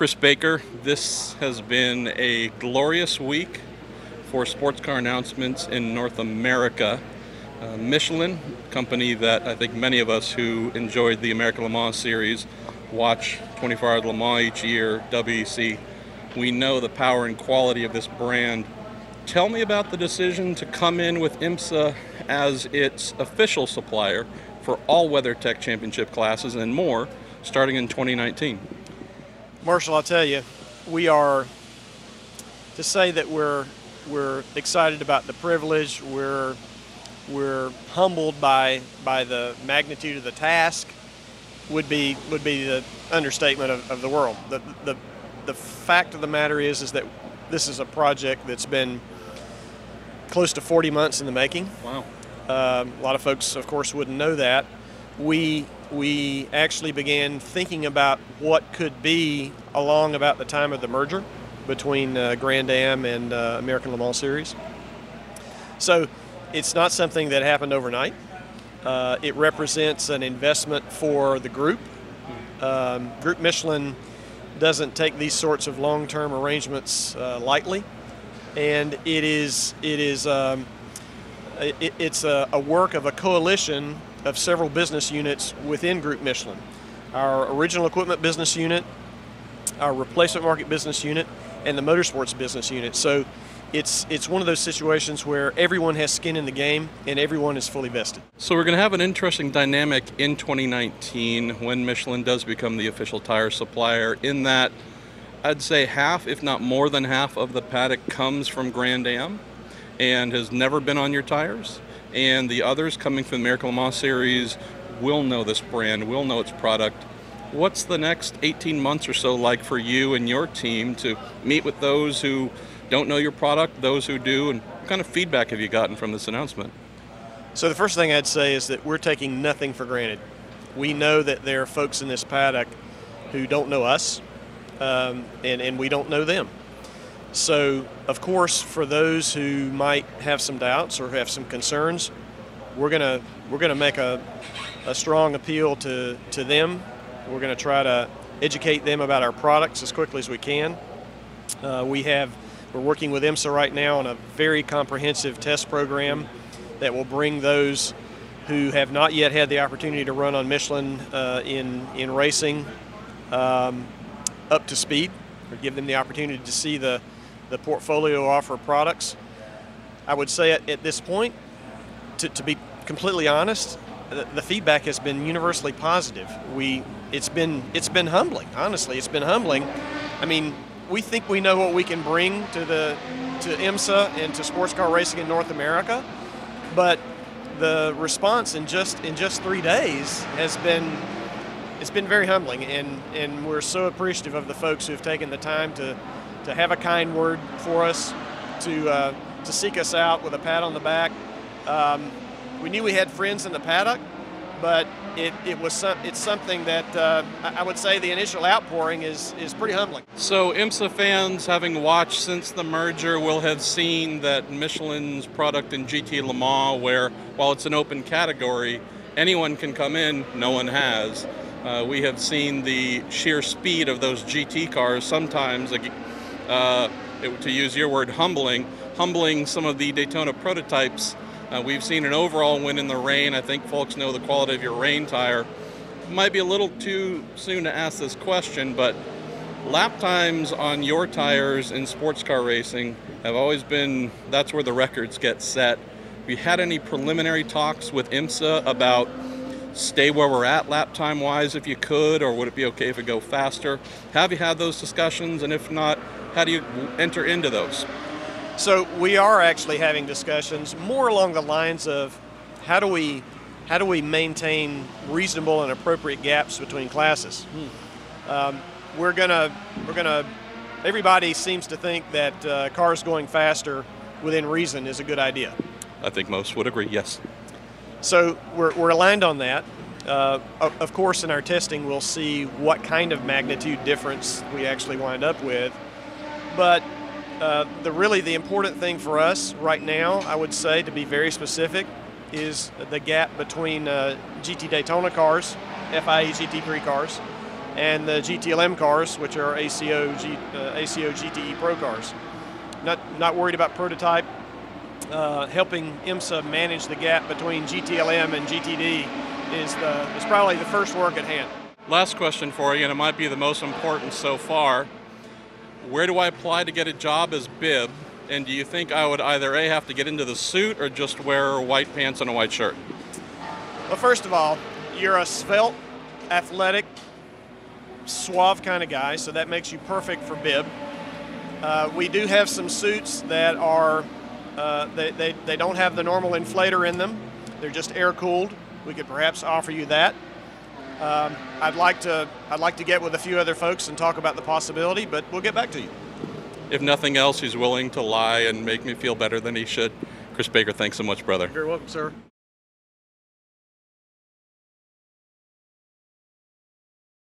Chris Baker. This has been a glorious week for sports car announcements in North America. Michelin, company that I think many of us who enjoyed the American Le Mans series watch 24 Hours Le Mans each year, WEC. We know the power and quality of this brand. Tell me about the decision to come in with IMSA as its official supplier for all WeatherTech championship classes and more starting in 2019. Marshall, I'll tell you, we are, to say that we're excited about the privilege, we're humbled by the magnitude of the task, would be the understatement of the world. The fact of the matter is that this is a project that's been close to 40 months in the making. Wow. A lot of folks, of course, wouldn't know that. We actually began thinking about what could be along about the time of the merger between Grand Am and American Le Mans Series. So it's not something that happened overnight. It represents an investment for the group. Group Michelin doesn't take these sorts of long-term arrangements lightly, and it's a work of a coalition of several business units within Group Michelin. Our original equipment business unit, our replacement market business unit, and the motorsports business unit. So it's one of those situations where everyone has skin in the game and everyone is fully vested. So we're going to have an interesting dynamic in 2019 when Michelin does become the official tire supplier, in that I'd say half, if not more than half, of the paddock comes from Grand Am and has never been on your tires. And the others coming from the American Le Mans Series will know this brand, will know its product. What's the next 18 months or so like for you and your team to meet with those who don't know your product, those who do, and what kind of feedback have you gotten from this announcement? So the first thing I'd say is that we're taking nothing for granted. We know that there are folks in this paddock who don't know us, and we don't know them. So, of course, for those who might have some doubts or have some concerns, we're gonna make a strong appeal to them. We're going to try to educate them about our products as quickly as we can. We're working with IMSA right now on a very comprehensive test program that will bring those who have not yet had the opportunity to run on Michelin in racing up to speed, or give them the opportunity to see the portfolio offer products. I would say at this point, to be completely honest, the feedback has been universally positive. It's been humbling. Honestly, it's been humbling. I mean, we think we know what we can bring to IMSA and to sports car racing in North America, but the response in just 3 days has been very humbling, and we're so appreciative of the folks who have taken the time to have a kind word for us, to seek us out with a pat on the back. We knew we had friends in the paddock, but it's something that I would say the initial outpouring is pretty humbling. So IMSA fans, having watched since the merger, will have seen that Michelin's product in GT Le Mans, where while it's an open category, anyone can come in, no one has. We have seen the sheer speed of those GT cars, sometimes, to use your word, humbling some of the Daytona prototypes. We've seen an overall win in the rain. I think folks know the quality of your rain tire. Might be a little too soon to ask this question, but lap times on your tires in sports car racing have always been, that's where the records get set. Have you had any preliminary talks with IMSA about stay where we're at lap time wise if you could, or would it be okay if it go faster? Have you had those discussions, and if not, how do you enter into those? So we are actually having discussions more along the lines of how do we maintain reasonable and appropriate gaps between classes. Everybody seems to think that cars going faster within reason is a good idea. I think most would agree, yes. So we're aligned on that. Of course, in our testing, we'll see what kind of magnitude difference we actually wind up with. But the important thing for us right now, I would say, to be very specific, is the gap between GT Daytona cars, FIE GT3 cars, and the GTLM cars, which are ACO GTE Pro cars. Not worried about prototype. Helping IMSA manage the gap between GTLM and GTD is probably the first work at hand. Last question for you, and it might be the most important so far. Where do I apply to get a job as bib? And do you think I would either A, have to get into the suit or just wear white pants and a white shirt? Well, first of all, you're a svelte, athletic, suave kind of guy, so that makes you perfect for bib. We do have some suits that are, they don't have the normal inflator in them. They're just air-cooled. We could perhaps offer you that. I'd like to get with a few other folks and talk about the possibility, but we'll get back to you. If nothing else, he's willing to lie and make me feel better than he should. Chris Baker, thanks so much, brother. You're welcome, sir.